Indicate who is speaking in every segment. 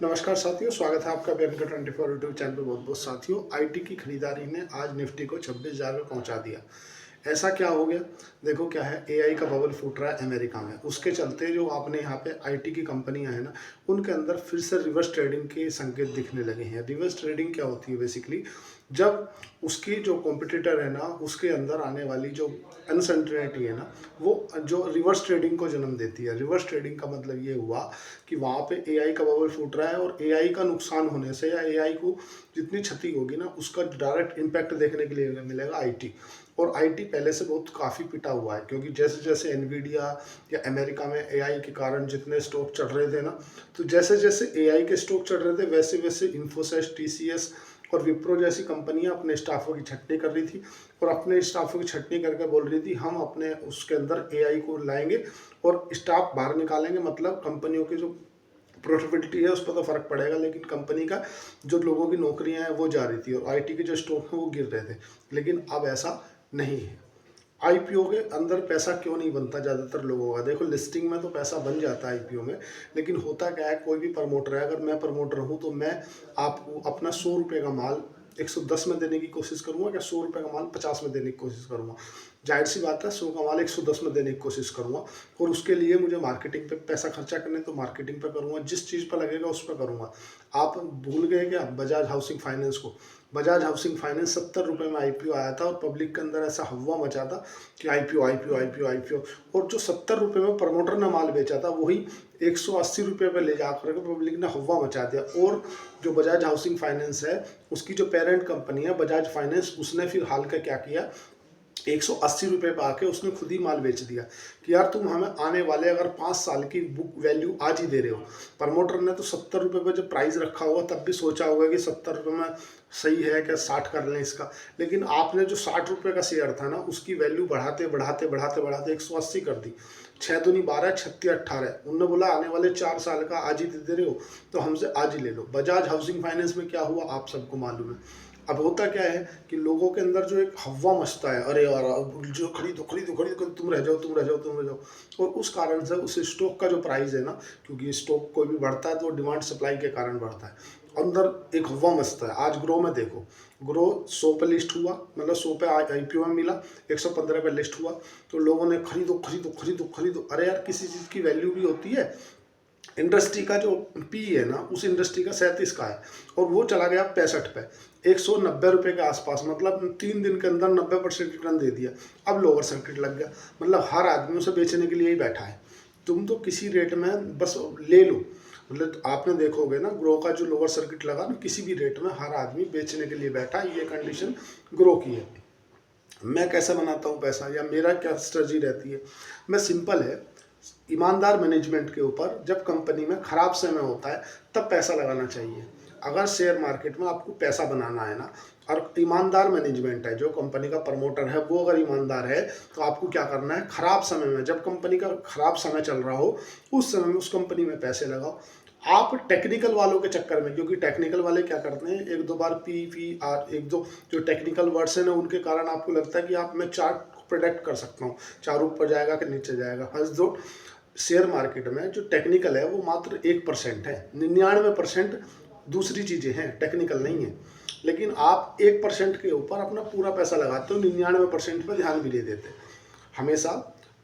Speaker 1: नमस्कार साथियों, स्वागत है आपका बैंक 24 यूट्यूब चैनल पे। बहुत बहुत साथियों, आईटी की खरीदारी ने आज निफ्टी को 26,000 में पहुंचा दिया। ऐसा क्या हो गया? देखो क्या है, एआई का बबल फूट रहा है अमेरिका में। उसके चलते जो आपने यहाँ पे आईटी की कंपनियां हैं ना, उनके अंदर फिर से रिवर्स ट्रेडिंग के संकेत दिखने लगे हैं। रिवर्स ट्रेडिंग क्या होती है? बेसिकली जब उसकी जो कॉम्पिटिटर है ना, उसके अंदर आने वाली जो अनसर्टेनिटी है ना, वो जो रिवर्स ट्रेडिंग को जन्म देती है। रिवर्स ट्रेडिंग का मतलब ये हुआ कि वहाँ पे एआई का बबल फूट रहा है और एआई का नुकसान होने से या एआई को जितनी क्षति होगी ना, उसका डायरेक्ट इम्पैक्ट देखने के लिए मिलेगा आईटी। और आईटी पहले से बहुत काफ़ी पिटा हुआ है, क्योंकि जैसे जैसे एनवीडिया या अमेरिका में एआई के कारण जितने स्टॉक चढ़ रहे थे ना, तो जैसे जैसे एआई के स्टॉक चढ़ रहे थे वैसे वैसे इन्फोसिस, टीसीएस और विप्रो जैसी कंपनियां अपने स्टाफों की छटनी कर रही थी और अपने स्टाफों की छटनी करके बोल रही थी हम अपने उसके अंदर एआई को लाएंगे और स्टाफ बाहर निकालेंगे। मतलब कंपनियों की जो प्रॉफिटेबिलिटी है उस पर तो फर्क पड़ेगा, लेकिन कंपनी का जो लोगों की नौकरियां हैं वो जा रही थी और आईटी के जो स्टॉक हैं वो गिर रहे थे। लेकिन अब ऐसा नहीं है। आईपीओ के अंदर पैसा क्यों नहीं बनता ज़्यादातर लोगों का? देखो, लिस्टिंग में तो पैसा बन जाता है आईपीओ में, लेकिन होता क्या है, कोई भी प्रमोटर है, अगर मैं प्रमोटर हूँ तो मैं आपको अपना 100 रुपये का माल 110 में देने की कोशिश करूँगा, क्या 100 रुपये का माल 50 में देने की कोशिश करूँगा? जाहिर सी बात है, 100 का माल 110 में देने की कोशिश करूँगा। और उसके लिए मुझे मार्केटिंग पे पैसा खर्चा करने तो मार्केटिंग पे करूँगा, जिस चीज़ पर लगेगा उस पर करूँगा। आप भूल गए क्या बजाज हाउसिंग फाइनेंस को? बजाज हाउसिंग फाइनेंस 70 रुपये में आईपीओ आया था और पब्लिक के अंदर ऐसा हवा मचा था कि आईपीओ आईपीओ आईपीओ आईपीओ। और जो 70 रुपये में प्रमोटर ने माल बेचा था वही 180 रुपये पे ले जाकर के पब्लिक ने हवा मचा दिया। और जो बजाज हाउसिंग फाइनेंस है, उसकी जो पेरेंट कंपनी है बजाज फाइनेंस, उसने फिर हाल का क्या किया, 180 रुपये पे आके उसने खुद ही माल बेच दिया कि यार तुम हमें आने वाले अगर 5 साल की बुक वैल्यू आज ही दे रहे हो। प्रमोटर ने तो 70 रुपये पर जब प्राइस रखा होगा तब भी सोचा होगा कि 70 रुपये में सही है क्या, 60 कर लें इसका। लेकिन आपने जो 60 रुपये का शेयर था ना, उसकी वैल्यू बढ़ाते बढ़ाते बढ़ाते बढ़ाते 180 कर दी। 6 दूनी 12, 36 18। उन्होंने बोला आने वाले 4 साल का आज ही दे रहे हो तो हमसे आज ही ले लो। बजाज हाउसिंग फाइनेंस में क्या हुआ आप सबको मालूम है। अब होता क्या है कि लोगों के अंदर जो एक हवा मचता है, अरे यार जो खरीदो खरीदो खरीदो, तुम रह जाओ तुम रह जाओ तुम रह जाओ। और उस कारण से उस स्टॉक का जो प्राइस है ना, क्योंकि स्टॉक कोई भी बढ़ता है तो डिमांड सप्लाई के कारण बढ़ता है, अंदर एक हवा मचता है। आज ग्रो में देखो, ग्रो 100 पे लिस्ट हुआ, मतलब 100 पे आईपीओ में मिला, 115 पे लिस्ट हुआ, तो लोगों ने खरीदो खरीदो खरीदो खरीदो। अरे यार, किसी चीज़ की वैल्यू भी होती है। इंडस्ट्री का जो पी है ना, उस इंडस्ट्री का 37 का है और वो चला गया 65 पे, 190 रुपये के आसपास। मतलब 3 दिन के अंदर 90% रिटर्न दे दिया। अब लोअर सर्किट लग गया, मतलब हर आदमी उसे बेचने के लिए ही बैठा है। तुम तो किसी रेट में बस ले लो। मतलब आपने देखोगे ना, ग्रो का जो लोअर सर्किट लगा ना, किसी भी रेट में हर आदमी बेचने के लिए बैठा है। ये कंडीशन ग्रो की है। मैं कैसे बनाता हूँ पैसा, या मेरा क्या स्ट्रेटजी रहती है? मैं सिंपल है, ईमानदार मैनेजमेंट के ऊपर जब कंपनी में खराब समय होता है तब पैसा लगाना चाहिए। अगर शेयर मार्केट में आपको पैसा बनाना है ना, और ईमानदार मैनेजमेंट है, जो कंपनी का प्रमोटर है वो अगर ईमानदार है, तो आपको क्या करना है, खराब समय में, जब कंपनी का खराब समय चल रहा हो उस समय में उस कंपनी में पैसे लगाओ। आप टेक्निकल वालों के चक्कर में, क्योंकि टेक्निकल वाले क्या करते हैं, एक दो बार पी आर, एक दो जो टेक्निकल वर्ड्स हैं ना, उनके कारण आपको लगता है कि आप, मैं चार्ट प्रोडक्ट कर सकता हूँ, चार ऊपर जाएगा कि नीचे जाएगा। हंस दो। शेयर मार्केट में जो टेक्निकल है वो मात्र 1% है, 99% दूसरी चीज़ें हैं, टेक्निकल नहीं है। लेकिन आप 1% के ऊपर अपना पूरा पैसा लगाते हो, 99% पर ध्यान भी नहीं देते। हमेशा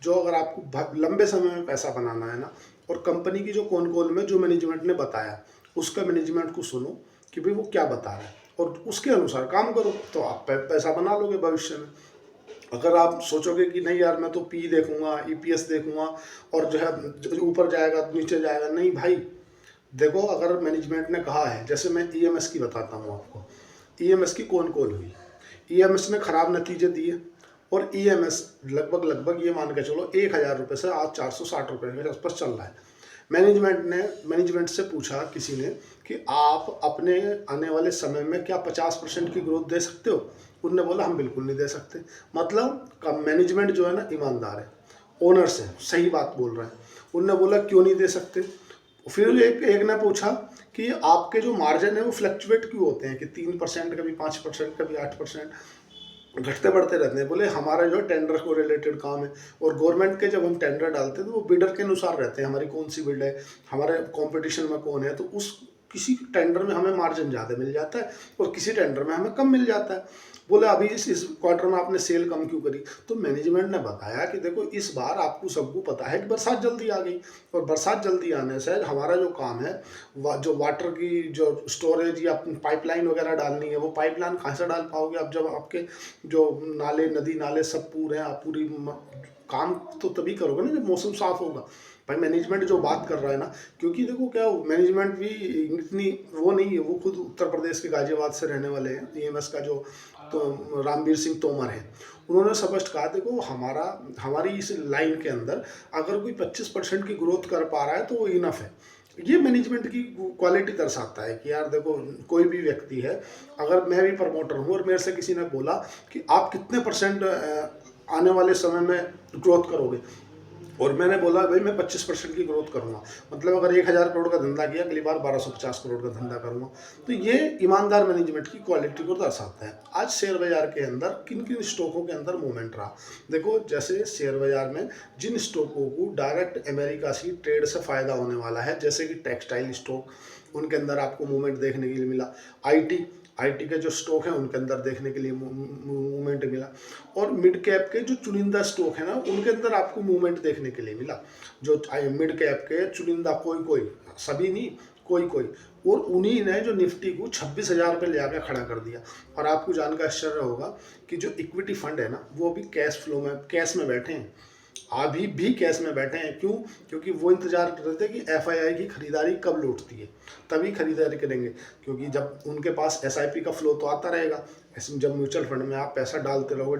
Speaker 1: जो, अगर आपको लंबे समय में पैसा बनाना है ना, और कंपनी की जो कौन कौन में जो मैनेजमेंट ने बताया, उसका मैनेजमेंट को सुनो कि भाई वो क्या बता रहा है और उसके अनुसार काम करो, तो आप पैसा बना लोगे भविष्य में। अगर आप सोचोगे कि नहीं यार मैं तो पी देखूंगा, ईपीएस देखूंगा और जो है ऊपर जाएगा नीचे जाएगा, नहीं भाई। देखो, अगर मैनेजमेंट ने कहा है, जैसे मैं ईएमएस की बताता हूँ आपको, ईएमएस की कौन कौन हुई, ईएमएस ने खराब नतीजे दिए और ईएमएस लगभग लगभग ये मान के चलो 1,000 रुपये से आज 460 रुपये के आसपास चल रहा है। मैनेजमेंट से पूछा किसी ने कि आप अपने आने वाले समय में क्या 50% की ग्रोथ दे सकते हो? उनने बोला हम बिल्कुल नहीं दे सकते। मतलब मैनेजमेंट जो है ना, ईमानदार है, ओनर्स है, सही बात बोल रहे हैं। उनने बोला क्यों नहीं दे सकते? फिर एक ने पूछा कि आपके जो मार्जिन है वो फ्लक्चुएट क्यों होते हैं, कि 3%, कभी 5%, कभी 8%, घटते बढ़ते रहते हैं। बोले हमारा जो टेंडर को रिलेटेड काम है और गवर्नमेंट के जब हम टेंडर डालते हैं तो वो बिडर के अनुसार रहते हैं, हमारी कौन सी बिड है, हमारे कंपटीशन में कौन है, तो उसके किसी टेंडर में हमें मार्जिन ज़्यादा मिल जाता है और किसी टेंडर में हमें कम मिल जाता है। बोले अभी इस क्वार्टर में आपने सेल कम क्यों करी? तो मैनेजमेंट ने बताया कि देखो इस बार आपको सबको पता है कि बरसात जल्दी आ गई, और बरसात जल्दी आने से हमारा जो काम है जो वाटर की जो स्टोरेज या पाइपलाइन वगैरह डालनी है, वो पाइपलाइन कहाँ से डाल पाओगे आप जब आपके जो नाले नदी नाले सब पूरे हैं? आप पूरी काम तो तभी करोगे ना जब मौसम साफ होगा। भाई मैनेजमेंट जो बात कर रहा है ना, क्योंकि देखो क्या मैनेजमेंट भी इतनी वो नहीं है, वो खुद उत्तर प्रदेश के गाजियाबाद से रहने वाले हैं। ईएमएस का जो तो रामवीर सिंह तोमर है, उन्होंने स्पष्ट कहा देखो हमारी इस लाइन के अंदर अगर कोई 25% की ग्रोथ कर पा रहा है तो वो इनफ है। ये मैनेजमेंट की क्वालिटी दर्शाता है कि यार देखो कोई भी व्यक्ति है, अगर मैं भी प्रमोटर हूँ और मेरे से किसी ने बोला कि आप कितने परसेंट आने वाले समय में ग्रोथ करोगे, और मैंने बोला भाई मैं 25% की ग्रोथ करूंगा, मतलब अगर 1000 करोड़ का धंधा किया अगली बार 1250 करोड़ का धंधा करूंगा। तो ये ईमानदार मैनेजमेंट की क्वालिटी को दर्शाता है। आज शेयर बाजार के अंदर किन किन स्टॉकों के अंदर मूवमेंट रहा, देखो जैसे शेयर बाजार में जिन स्टॉकों को डायरेक्ट अमेरिका से ट्रेड से फायदा होने वाला है, जैसे कि टेक्सटाइल स्टॉक, उनके अंदर आपको मूवमेंट देखने के लिए मिला। आईटी के जो स्टॉक हैं उनके अंदर देखने के लिए मूवमेंट मिला, और मिड कैप के जो चुनिंदा स्टॉक है ना उनके अंदर आपको मूवमेंट देखने के लिए मिला। जो मिड कैप के चुनिंदा कोई सभी नहीं, कोई, और उन्हीं ने जो निफ्टी को 26,000 पे ले आकर खड़ा कर दिया। और आपको जानकर आश्चर्य होगा कि जो इक्विटी फंड है ना वो अभी कैश में बैठे हैं, अभी भी कैश में बैठे हैं। क्यों? क्योंकि वो इंतजार कर रहे थे कि एफआईआई की खरीदारी कब लौटती है, तभी खरीदारी करेंगे। क्योंकि जब उनके पास एसआईपी का फ्लो तो आता रहेगा, जब म्यूचुअल फंड में आप पैसा डालते रहोगे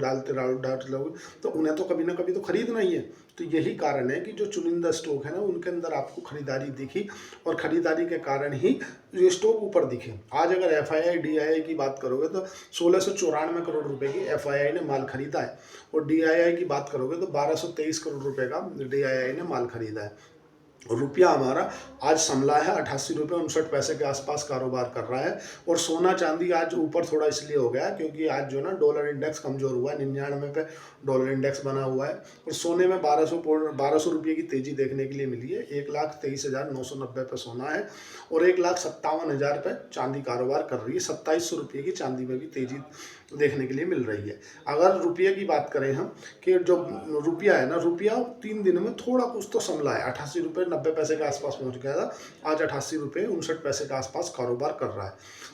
Speaker 1: तो उन्हें तो कभी ना कभी तो खरीदना ही है। तो यही कारण है कि जो चुनिंदा स्टॉक है ना उनके अंदर आपको खरीदारी दिखी, और खरीदारी के कारण ही ये स्टॉक ऊपर दिखे। आज अगर एफआईआई डीआईआई की बात करोगे तो 1694 करोड़ रुपए की एफआईआई ने माल खरीदा है, और डीआईआई की बात करोगे तो 1223 करोड़ रुपए का डीआईआई ने माल खरीदा है। रुपया हमारा आज संभला है 88 रुपये 59 पैसे के आसपास कारोबार कर रहा है। और सोना चांदी आज ऊपर थोड़ा इसलिए हो गया क्योंकि आज जो ना डॉलर इंडेक्स कमजोर हुआ है, 99 पे डॉलर इंडेक्स बना हुआ है, और सोने में 1200 रुपये की तेजी देखने के लिए मिली है। 1,23,990 पे सोना है और 1,57,000 पे चांदी कारोबार कर रही है। 2700 रुपये की चांदी में भी तेजी देखने के लिए मिल रही है। अगर रुपये की बात करें हम कि जो रुपया है ना, रुपया 3 दिन में थोड़ा कुछ तो संभला है, 88 रुपये 90 पैसे के आसपास पहुंच गया था, आज 88 रुपये 59 पैसे के आसपास कारोबार कर रहा है।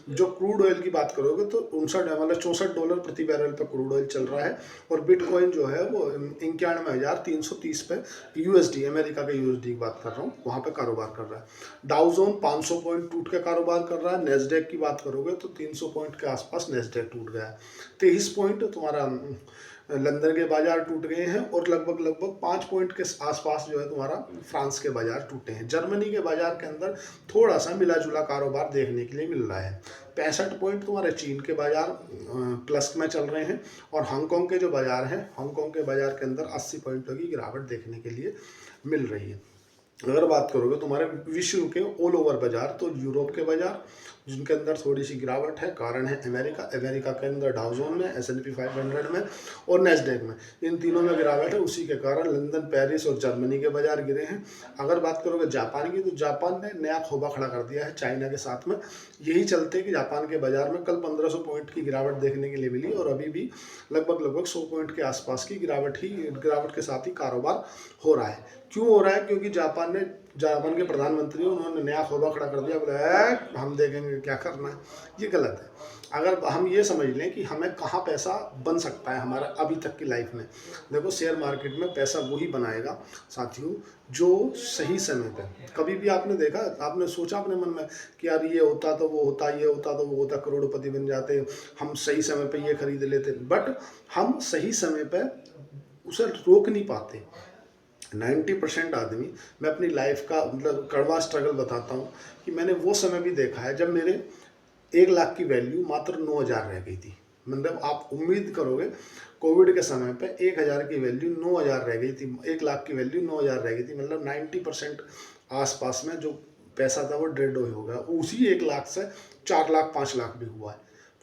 Speaker 1: जो क्रूड ऑयल की बात करोगे तो 64 डॉलर प्रति बैरल पर क्रूड ऑयल चल रहा है, और बिटकॉइन जो है वो 91,330 पे यूएसडी, अमेरिका के यूएसडी की बात कर रहा हूँ, वहाँ पे कारोबार कर रहा है। डाउजोन 500 पॉइंट टूट के कारोबार कर रहा है। नेस्डेक की बात करोगे तो 300 पॉइंट के आसपास नेस्डेक टूट गया है। 23 पॉइंट तुम्हारा लंदन के बाजार टूट गए हैं, और लगभग 5 पॉइंट के आसपास जो है तुम्हारा फ्रांस के बाजार टूटे हैं। जर्मनी के बाजार के अंदर थोड़ा सा मिला जुला कारोबार देखने के लिए मिल रहा है। 65 पॉइंट तुम्हारे चीन के बाजार प्लस में चल रहे हैं, और हांगकांग के जो बाजार हैं, हांगकांग के बाजार के अंदर 80 पॉइंटों की गिरावट देखने के लिए मिल रही है। अगर बात करोगे तुम्हारे विश्व के ऑल ओवर बाजार, तो यूरोप के बाजार जिनके अंदर थोड़ी सी गिरावट है, कारण है अमेरिका के अंदर डाउजोन में, S&P 500 में और नेस्डेक में, इन तीनों में गिरावट है। उसी के कारण लंदन, पेरिस और जर्मनी के बाजार गिरे हैं। अगर बात करोगे जापान की, तो जापान ने नया खोबा खड़ा कर दिया है चाइना के साथ में। यही चलते कि जापान के बाजार में कल 1500 पॉइंट की गिरावट देखने के लिए मिली, और अभी भी लगभग 100 पॉइंट के आसपास की गिरावट के साथ ही कारोबार हो रहा है। क्यों हो रहा है? क्योंकि जापान के प्रधानमंत्री उन्होंने नया खोबा खड़ा कर दिया, बोले हम देखेंगे क्या करना है। ये गलत है। अगर हम ये समझ लें कि हमें कहाँ पैसा बन सकता है हमारा अभी तक की लाइफ में, देखो शेयर मार्केट में पैसा वही बनाएगा साथियों जो सही समय पे, कभी भी आपने देखा, आपने सोचा अपने मन में कि यार ये होता तो वो होता, ये होता तो वो होता, करोड़पति बन जाते, हम सही समय पे ये खरीद लेते, बट हम सही समय पे उसे रोक नहीं पाते। 90% आदमी, मैं अपनी लाइफ का मतलब कड़वा स्ट्रगल बताता हूँ कि मैंने वो समय भी देखा है जब मेरे 1 लाख की वैल्यू मात्र 9,000 रह गई थी। मतलब आप उम्मीद करोगे कोविड के समय पे 1,000 की वैल्यू 9,000 रह गई थी, 1 लाख की वैल्यू 9,000 रह गई थी। मतलब 90% आसपास में जो पैसा था वो डेड हो गया। उसी 1 लाख से 4 लाख 5 लाख भी हुआ है।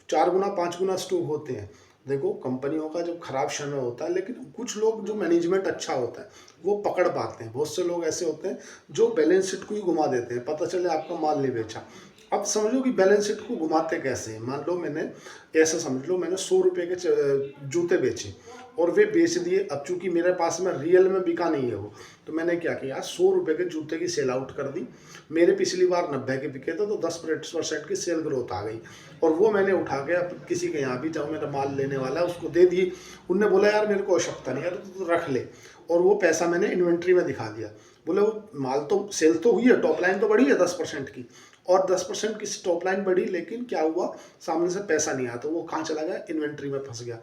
Speaker 1: 4 गुना 5 गुना स्टॉक होते हैं। देखो कंपनियों का जब खराब समय होता है, लेकिन कुछ लोग जो मैनेजमेंट अच्छा होता है वो पकड़ पाते हैं। बहुत से लोग ऐसे होते हैं जो बैलेंस शीट को ही घुमा देते हैं, पता चले आपका माल नहीं बेचा। अब समझो कि बैलेंस शीट को घुमाते कैसे हैं। मान लो मैंने, ऐसा समझ लो मैंने 100 रुपये के जूते बेचे और वे बेच दिए। अब चूंकि मेरे पास में रियल में बिका नहीं है वो, तो मैंने क्या किया, 100 रुपये के जूते की सेल आउट कर दी। मेरे पिछली बार 90 के बिके थे, तो 10% की सेल ग्रोथ आ गई और वो मैंने उठा के अब किसी के यहाँ भी जाऊँ, मेरा माल लेने वाला है उसको दे दी। उनने बोला यार मेरे को आवश्यकता नहीं है, तो रख ले। और वो पैसा मैंने इन्वेंट्री में दिखा दिया। बोले वो माल तो सेल तो हुई है, टॉप लाइन तो बढ़ी है 10% की, और 10% की टॉप लाइन बढ़ी, लेकिन क्या हुआ, सामने से पैसा नहीं आया, तो वो कहाँ चला गया, इन्वेंट्री में फंस गया।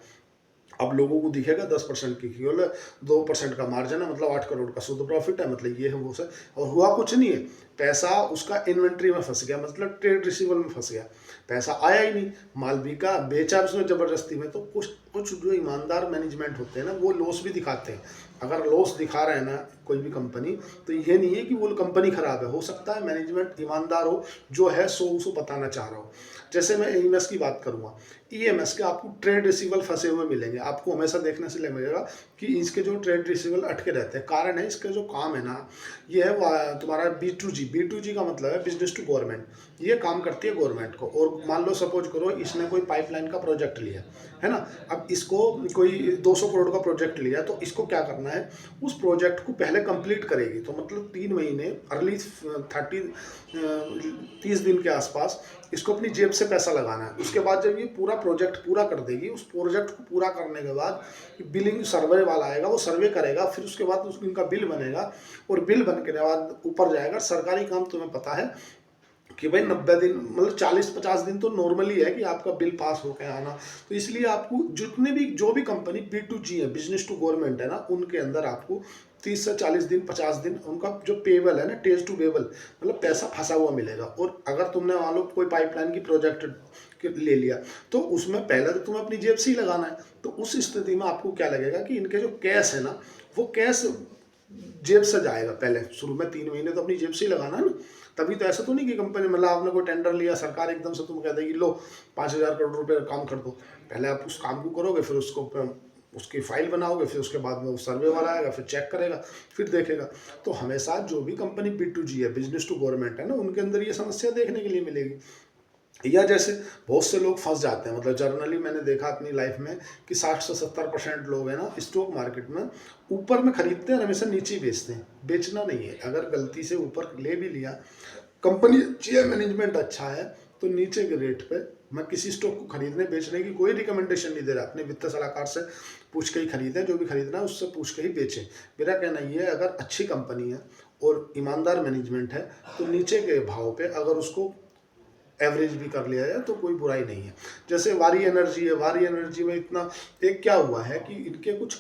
Speaker 1: अब लोगों को दिखेगा 10% की केवल 2% का मार्जिन है, मतलब 8 करोड़ का शुद्ध प्रॉफिट है, मतलब ये है वो सर। और हुआ कुछ नहीं है, पैसा उसका इन्वेंट्री में फंस गया, मतलब ट्रेड रिसीवेबल में फंस गया, पैसा आया ही नहीं। माल बिका, बेचा उसने ज़बरदस्ती में। तो कुछ कुछ जो ईमानदार मैनेजमेंट होते हैं ना, वो लॉस भी दिखाते हैं। अगर लॉस दिखा रहे हैं ना कोई भी कंपनी, तो ये नहीं है कि वो कंपनी खराब है, हो सकता है मैनेजमेंट ईमानदार हो, जो है सो उसको बताना चाह रहा हो। जैसे मैं ईएमएस की बात करूँगा, ईएमएस के आपको ट्रेड रिसीवेबल फंसे हुए मिलेंगे, आपको हमेशा देखने से लगेगा कि इसके जो ट्रेड रिसीवेबल अटके रहते हैं। कारण है इसका जो काम है ना, ये है तुम्हारा B2G का मतलब है बिजनेस टू गवर्नमेंट। ये काम करती है गवर्नमेंट को। और मान लो सपोज करो इसने कोई पाइपलाइन का प्रोजेक्ट लिया है ना, अब इसको कोई 200 करोड़ का प्रोजेक्ट लिया, तो इसको क्या करना है, उस प्रोजेक्ट को पहले कंप्लीट करेगी। तो मतलब 3 महीने अर्ली 30 दिन के आसपास इसको अपनी जेब से पैसा लगाना है। उसके बाद जब ये पूरा प्रोजेक्ट पूरा कर देगी, उस प्रोजेक्ट को पूरा करने के बाद बिलिंग सर्वे वाला आएगा, वो सर्वे करेगा, फिर उसके बाद इनका बिल बनेगा, और बिल बनने के बाद ऊपर जाएगा। सरकारी काम तुम्हें पता है कि भाई 90 दिन, मतलब 40-50 दिन तो नॉर्मली है कि आपका बिल पास होकर आना। तो इसलिए आपको जितने भी जो भी कंपनी B2G है, बिजनेस टू गवर्नमेंट है ना, उनके अंदर आपको 30 से 40 दिन 50 दिन उनका जो पेबल है ना, टेज टू पेबल, मतलब पैसा फंसा हुआ मिलेगा। और अगर तुमने मान लो कोई पाइपलाइन की प्रोजेक्ट ले लिया, तो उसमें पहले तो तुम्हें अपनी जेब से ही लगाना है। तो उस स्थिति में आपको क्या लगेगा कि इनके जो कैश है ना, वो कैश जेब से जाएगा। पहले शुरू में 3 महीने तो अपनी जेब से ही लगाना है ना। तभी तो ऐसा तो नहीं कि कंपनी, मतलब आपने कोई टेंडर लिया, सरकार एकदम से तुम कह देगी लो 5,000 करोड़ रुपए काम कर दो। पहले आप उस काम को करोगे, फिर उसको उसकी फाइल बनाओगे, फिर उसके बाद में वो सर्वे वाला आएगा, फिर चेक करेगा, फिर देखेगा। तो हमेशा जो भी कंपनी B2G है, बिजनेस टू गवर्नमेंट है ना, उनके अंदर ये समस्या देखने के लिए मिलेगी। या जैसे बहुत से लोग फंस जाते हैं, मतलब जर्नली मैंने देखा अपनी लाइफ में कि 60 से 70% लोग हैं ना स्टॉक मार्केट में ऊपर में खरीदते हैं, हमेशा नीचे ही बेचते हैं। बेचना नहीं है, अगर गलती से ऊपर ले भी लिया, कंपनी अच्छी है, मैनेजमेंट अच्छा है, तो नीचे के रेट पे मैं किसी स्टॉक को खरीदने बेचने की कोई रिकमेंडेशन नहीं दे रहा। अपने वित्त सलाहकार से पूछ के ही खरीदें, जो भी खरीदना है उससे पूछ के ही बेचें। मेरा कहना ये है, अगर अच्छी कंपनी है और ईमानदार मैनेजमेंट है, तो नीचे के भाव पे अगर उसको एवरेज भी कर लिया जाए तो कोई बुराई नहीं है। जैसे वारी एनर्जी है, वारी एनर्जी में इतना एक क्या हुआ है कि इनके कुछ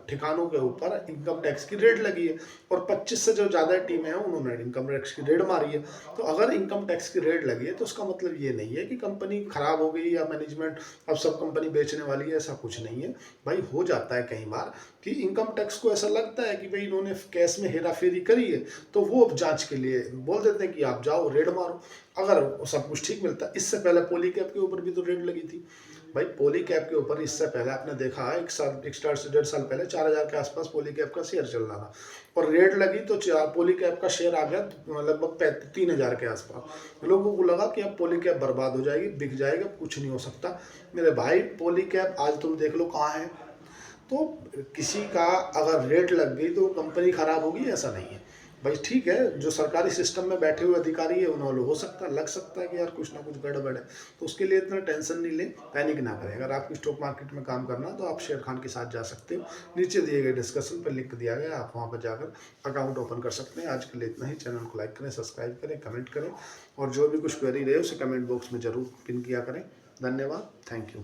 Speaker 1: ठिकानों के ऊपर इनकम टैक्स की रेड लगी है, और 25 से जो ज़्यादा टीमें हैं उन्होंने इनकम टैक्स की रेड मारी है। तो अगर इनकम टैक्स की रेड लगी है, तो उसका मतलब ये नहीं है कि कंपनी खराब हो गई या मैनेजमेंट अब सब कंपनी बेचने वाली है, ऐसा कुछ नहीं है भाई। हो जाता है कई बार कि इनकम टैक्स को ऐसा लगता है कि भाई इन्होंने कैश में हेरा फेरी करी है, तो वो जांच के लिए बोल देते हैं कि आप जाओ रेड मारो, अगर सब कुछ ठीक मिलता है। इससे पहले पॉलीकैब के ऊपर भी तो रेड लगी थी भाई। पॉलीकैब के ऊपर इससे पहले आपने देखा है, 1 से 1.5 साल पहले 4,000 के आसपास पॉलीकैब का शेयर चल रहा था, और रेड लगी तो पॉलीकैब का शेयर आ गया लगभग 3,000 के आसपास। लोगों को लगा कि अब पॉलीकैब बर्बाद हो जाएगी, बिक जाएगा, कुछ नहीं हो सकता। मेरे भाई पॉलीकैब आज तुम देख लो कहाँ है। तो किसी का अगर रेट लग गई तो कंपनी खराब होगी, ऐसा नहीं है भाई। ठीक है, जो सरकारी सिस्टम में बैठे हुए अधिकारी है उन्होंने हो सकता लग सकता है कि यार कुछ ना कुछ गड़बड़ है, तो उसके लिए इतना टेंशन नहीं ले, पैनिक ना करें। अगर आपकी स्टॉक मार्केट में काम करना तो आप शेर खान के साथ जा सकते हो, नीचे दिए गए डिस्कशन पर लिंक दिया गया, आप वहाँ पर जाकर अकाउंट ओपन कर सकते हैं। आज के लिए इतना ही। चैनल को लाइक करें, सब्सक्राइब करें, कमेंट करें, और जो भी कुछ क्वेरी रहे उसे कमेंट बॉक्स में जरूर पिन किया करें। धन्यवाद, थैंक यू।